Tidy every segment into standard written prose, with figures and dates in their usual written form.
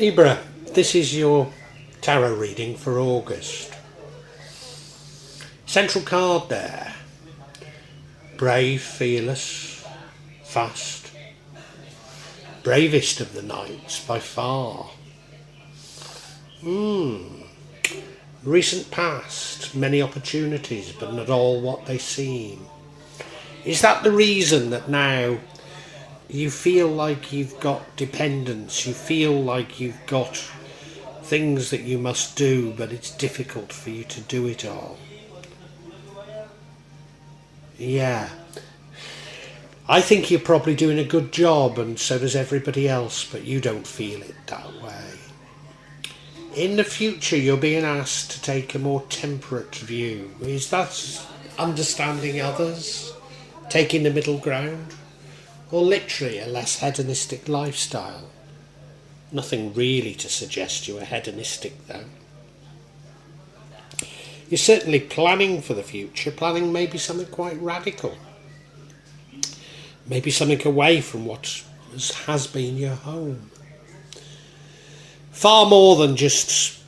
Libra, this is your tarot reading for August. Central card there. Brave, fearless, fast. Bravest of the knights by far. Recent past, many opportunities, but not all what they seem. Is that the reason that now you feel like you've got dependence, you feel like you've got things that you must do, but it's difficult for you to do it all? Yeah. I think you're probably doing a good job, and so does everybody else, but you don't feel it that way. In the future, you're being asked to take a more temperate view. Is that understanding others? Taking the middle ground? Or literally a less hedonistic lifestyle? Nothing really to suggest you are hedonistic, though. You're certainly planning for the future, planning maybe something quite radical. Maybe something away from what has been your home. Far more than just,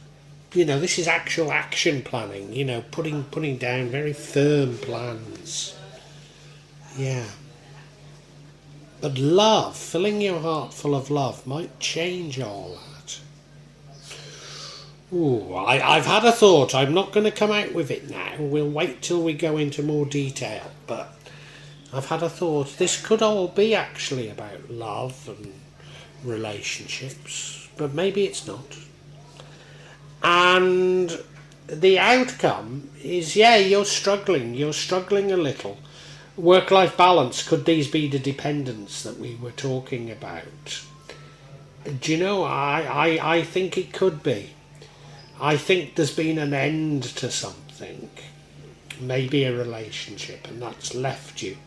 this is actual action planning, putting down very firm plans. Yeah. But love, filling your heart full of love, might change all that. I've had a thought. I'm not going to come out with it now. We'll wait till we go into more detail. But I've had a thought. This could all be actually about love and relationships. But maybe it's not. And the outcome is, you're struggling a little. Work-life balance, could these be the dependence that we were talking about? Do you know, I think it could be. I think there's been an end to something, maybe a relationship, and that's left you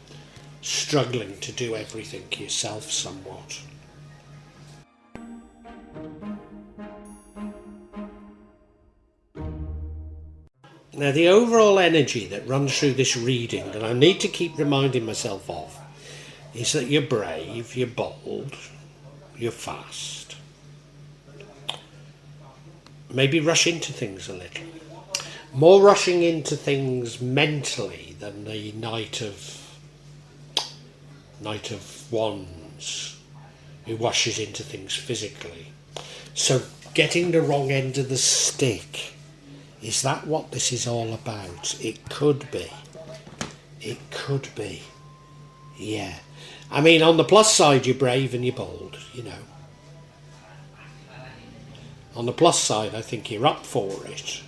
struggling to do everything yourself somewhat. Now, the overall energy that runs through this reading that I need to keep reminding myself of is that you're brave, you're bold, you're fast. Maybe rush into things a little. More rushing into things mentally than the Knight of Wands, who rushes into things physically. So getting the wrong end of the stick. Is that what this is all about? It could be. It could be. Yeah. I mean, on the plus side, you're brave and you're bold, On the plus side, I think you're up for it.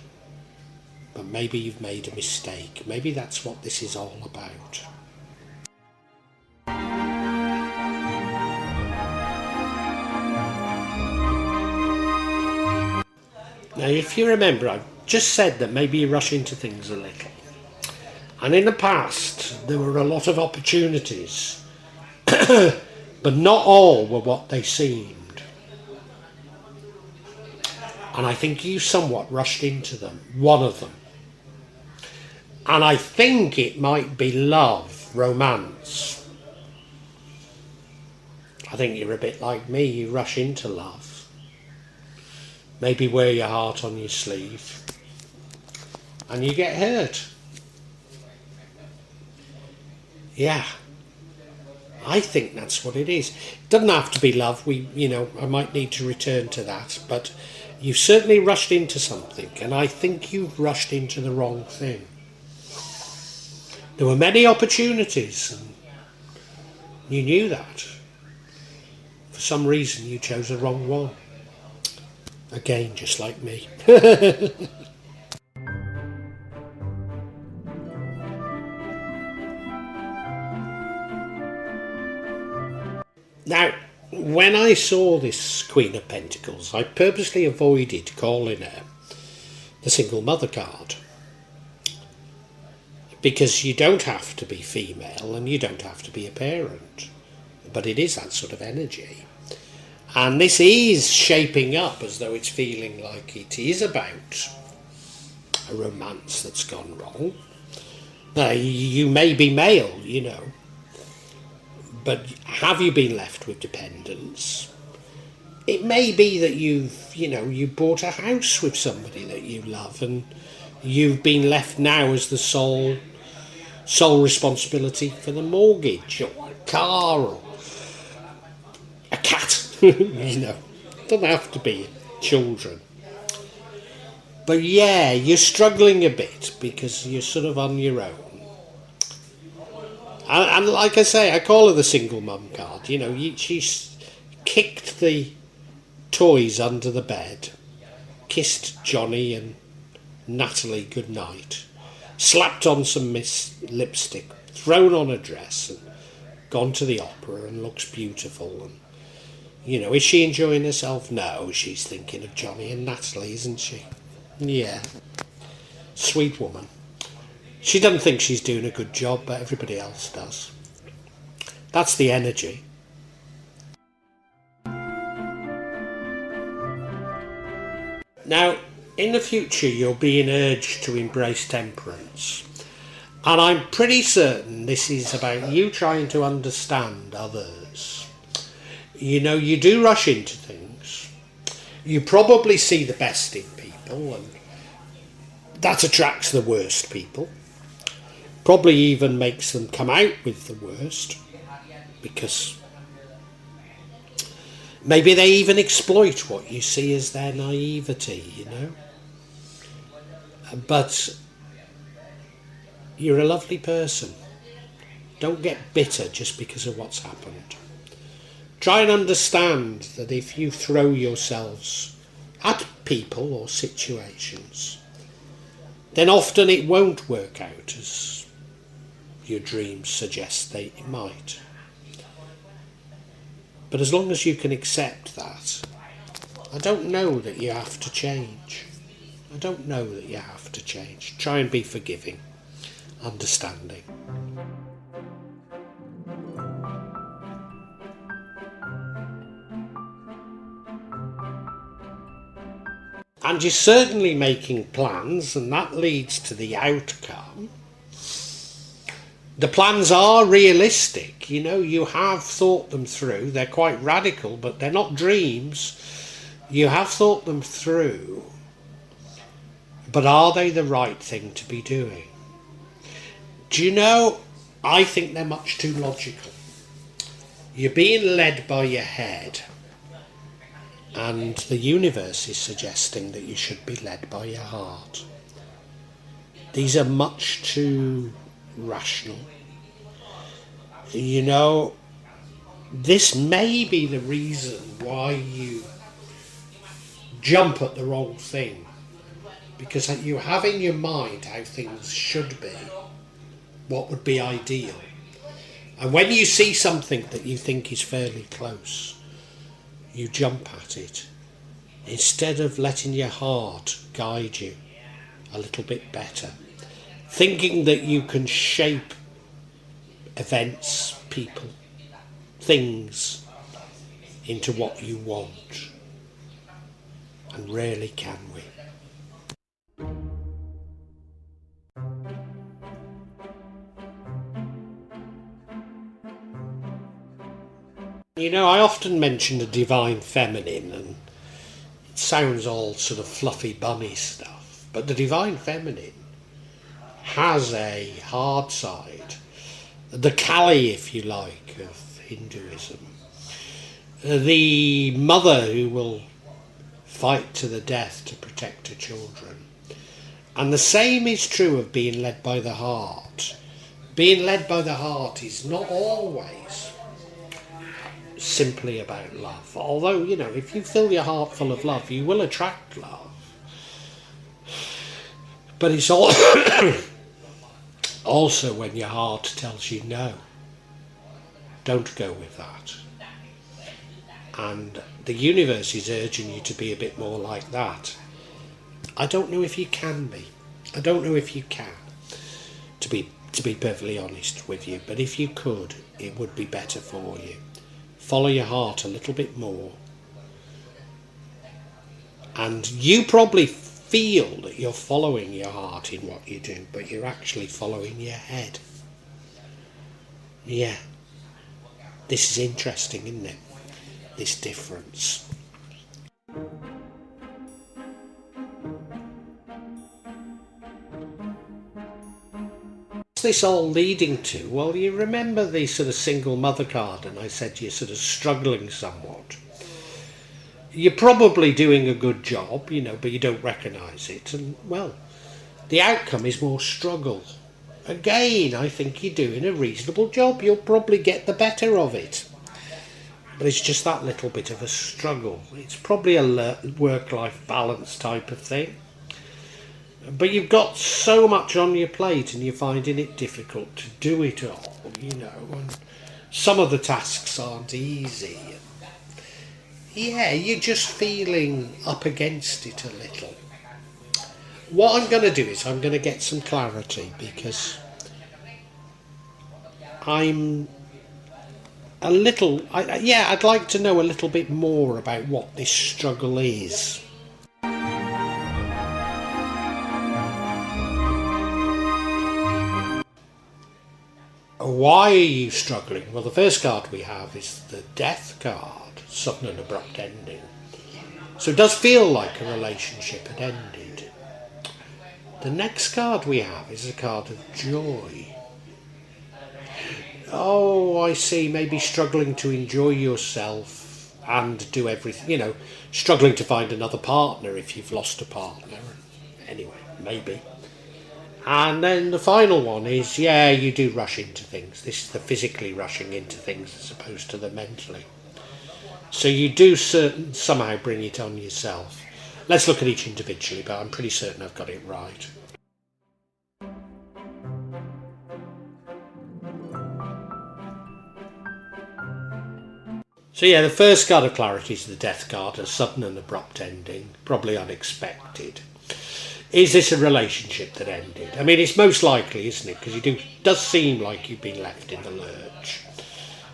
But maybe you've made a mistake. Maybe that's what this is all about. Now, if you remember, I've just said that maybe you rush into things a little. And in the past, there were a lot of opportunities, but not all were what they seemed. And I think you somewhat rushed into them, one of them. And I think it might be love, romance. I think you're a bit like me, you rush into love. Maybe wear your heart on your sleeve and you get hurt. Yeah, I think that's what it is. It doesn't have to be love. I might need to return to that, but you've certainly rushed into something, and I think you've rushed into the wrong thing. There were many opportunities, and you knew that. For some reason, you chose the wrong one. Again, just like me. Now, when I saw this Queen of Pentacles, I purposely avoided calling her the single mother card. Because you don't have to be female and you don't have to be a parent. But it is that sort of energy. And this is shaping up as though it's feeling like it is about a romance that's gone wrong. Now, you may be male, but have you been left with dependence? It may be that you bought a house with somebody that you love, and you've been left now as the sole responsibility for the mortgage, or a car, or a cat. Doesn't have to be children. But yeah, you're struggling a bit because you're sort of on your own. And like I say, I call her the single mum card. She's kicked the toys under the bed, kissed Johnny and Natalie goodnight, slapped on some lipstick, thrown on a dress, and gone to the opera and looks beautiful. And is she enjoying herself? No, she's thinking of Johnny and Natalie, isn't she? Yeah. Sweet woman. She doesn't think she's doing a good job, but everybody else does. That's the energy. Now, in the future, you're being urged to embrace temperance. And I'm pretty certain this is about you trying to understand others. You do rush into things. You probably see the best in people, and that attracts the worst people. Probably even makes them come out with the worst, because maybe they even exploit what you see as their naivety, But you're a lovely person. Don't get bitter just because of what's happened. Try and understand that if you throw yourselves at people or situations, then often it won't work out as your dreams suggest it might. But as long as you can accept that, I don't know that you have to change. Try and be forgiving, understanding. And you're certainly making plans, and that leads to the outcome. The plans are realistic, you have thought them through. They're quite radical, but they're not dreams. You have thought them through. But are they the right thing to be doing? I think they're much too logical. You're being led by your head, and the universe is suggesting that you should be led by your heart. These are much too rational. This may be the reason why you jump at the wrong thing, because you have in your mind how things should be, what would be ideal, and when you see something that you think is fairly close, you jump at it instead of letting your heart guide you a little bit better, thinking that you can shape events, people, things into what you want. And rarely can we. I often mention the divine feminine, and it sounds all sort of fluffy bunny stuff, but the divine feminine has a hard side, the Kali, if you like, of Hinduism, the mother who will fight to the death to protect her children. And the same is true of being led by the heart. Being led by the heart is not always simply about love. Although, if you fill your heart full of love, you will attract love. But it's all also when your heart tells you no, don't go with that. And the universe is urging you to be a bit more like that. I don't know if you can be. I don't know if you can, to be perfectly honest with you. But if you could, it would be better for you. Follow your heart a little bit more. And you probably feel that you're following your heart in what you do, but you're actually following your head. Yeah. This is interesting, isn't it? This difference. What's this all leading to? Well, you remember the sort of single mother card, and I said you're sort of struggling somewhat. You're probably doing a good job, but you don't recognise it. And, well, the outcome is more struggle. Again, I think you're doing a reasonable job. You'll probably get the better of it. But it's just that little bit of a struggle. It's probably a work-life balance type of thing. But you've got so much on your plate and you're finding it difficult to do it all, and some of the tasks aren't easy. Yeah, you're just feeling up against it a little. What I'm going to do is I'm going to get some clarity, because I'm a little... I'd like to know a little bit more about what this struggle is. Why are you struggling? Well, the first card we have is the Death card, sudden and abrupt ending. So it does feel like a relationship had ended. The next card we have is a card of joy. Oh, I see, maybe struggling to enjoy yourself and do everything, struggling to find another partner if you've lost a partner. Anyway, maybe. And then the final one is, you do rush into things. This is the physically rushing into things as opposed to the mentally. So you do somehow bring it on yourself. Let's look at each individually, but I'm pretty certain I've got it right. So the first card of clarity is the Death card, a sudden and abrupt ending, probably unexpected. Is this a relationship that ended? I mean, it's most likely, isn't it? Because it does seem like you've been left in the lurch.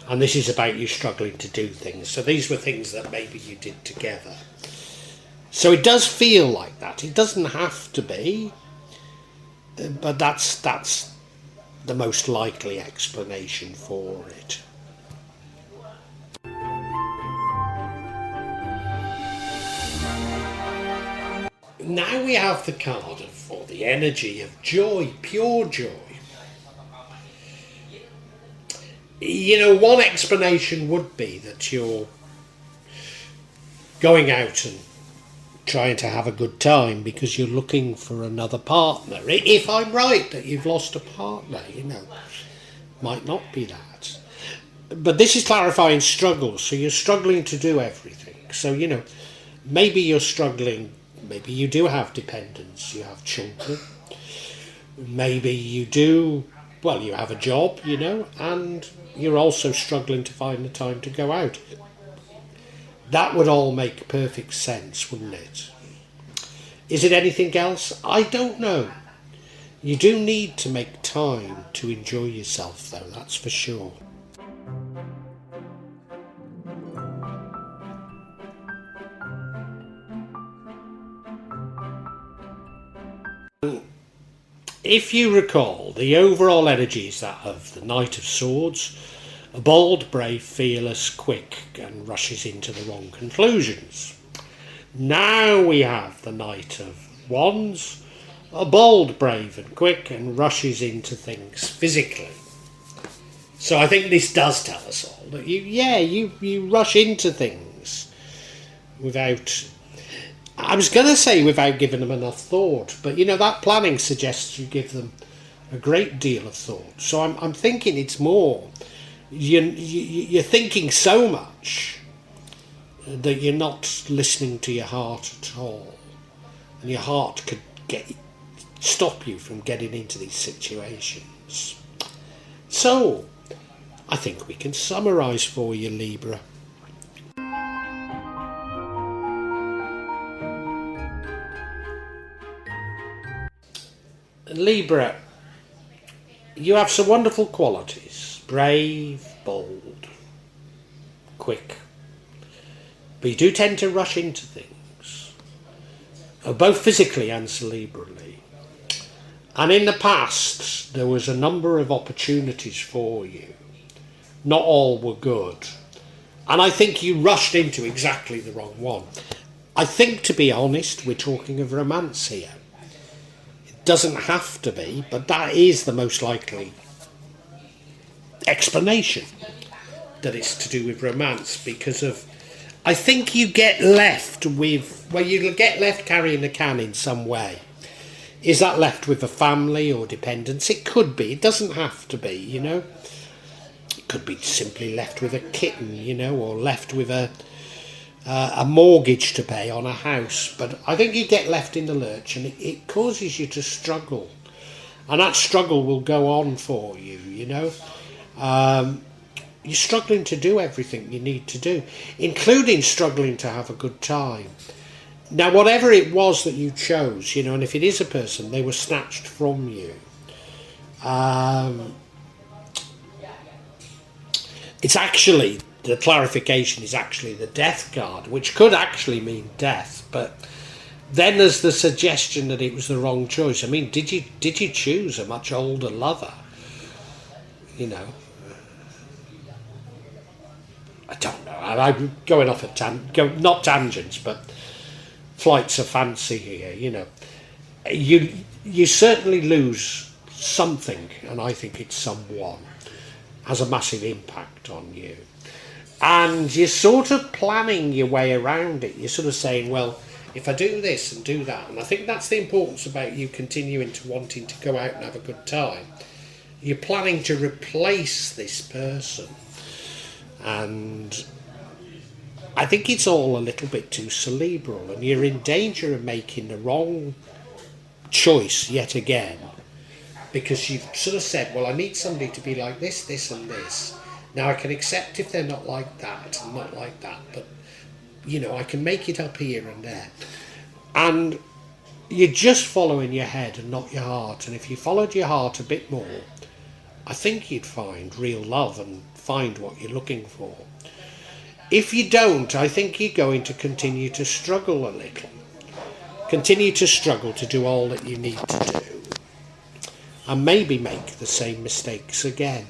And this is about you struggling to do things. So these were things that maybe you did together. So it does feel like that. It doesn't have to be. But that's the most likely explanation for it. Now we have the card for the energy of joy, pure joy. One explanation would be that you're going out and trying to have a good time because you're looking for another partner. If I'm right that you've lost a partner, might not be that. But this is clarifying struggle, so you're struggling to do everything. So, maybe you're struggling. Maybe you do have dependents, you have children. Maybe you do, you have a job, and you're also struggling to find the time to go out. That would all make perfect sense, wouldn't it? Is it anything else? I don't know. You do need to make time to enjoy yourself, though, that's for sure. If you recall, the overall energy is that of the Knight of Swords, a bold, brave, fearless, quick, and rushes into the wrong conclusions. Now we have the Knight of Wands, a bold, brave, and quick, and rushes into things physically. So I think this does tell us all that you rush into things without... I was going to say without giving them enough thought, but that planning suggests you give them a great deal of thought. So I'm thinking it's more you're thinking so much that you're not listening to your heart at all, and your heart could stop you from getting into these situations. So I think we can summarise for you, Libra. Libra, you have some wonderful qualities. Brave, bold, quick. But you do tend to rush into things, both physically and cerebrally. And in the past, there was a number of opportunities for you. Not all were good. And I think you rushed into exactly the wrong one. I think, to be honest, we're talking of romance here. Doesn't have to be, but that is the most likely explanation, that it's to do with romance, because of, I think you get left with, well, you get left carrying the can in some way. Is that left with a family or dependents? It could be, it doesn't have to be, you know. It could be simply left with a kitten, you know, or left with a mortgage to pay on a house. But I think you get left in the lurch, and it causes you to struggle, and that struggle will go on for you, you know. You're struggling to do everything you need to do, including struggling to have a good time. Now, whatever it was that you chose, you know, and if it is a person, they were snatched from you. It's actually, the clarification is actually the death card, which could actually mean death, but then there's the suggestion that it was the wrong choice. I mean, did you choose a much older lover? You know, I don't know. I'm going off not tangents, but flights of fancy here. You know, you certainly lose something, and I think it's someone has a massive impact on you. And you're sort of planning your way around it. You're sort of saying, well, if I do this and do that, and I think that's the importance about you continuing to wanting to go out and have a good time. You're planning to replace this person. And I think it's all a little bit too cerebral, and you're in danger of making the wrong choice yet again, because you've sort of said, well, I need somebody to be like this, this and this. Now, I can accept if they're not like that and not like that, but, you know, I can make it up here and there. And you're just following your head and not your heart. And if you followed your heart a bit more, I think you'd find real love and find what you're looking for. If you don't, I think you're going to continue to struggle a little. Continue to struggle to do all that you need to do. And maybe make the same mistakes again.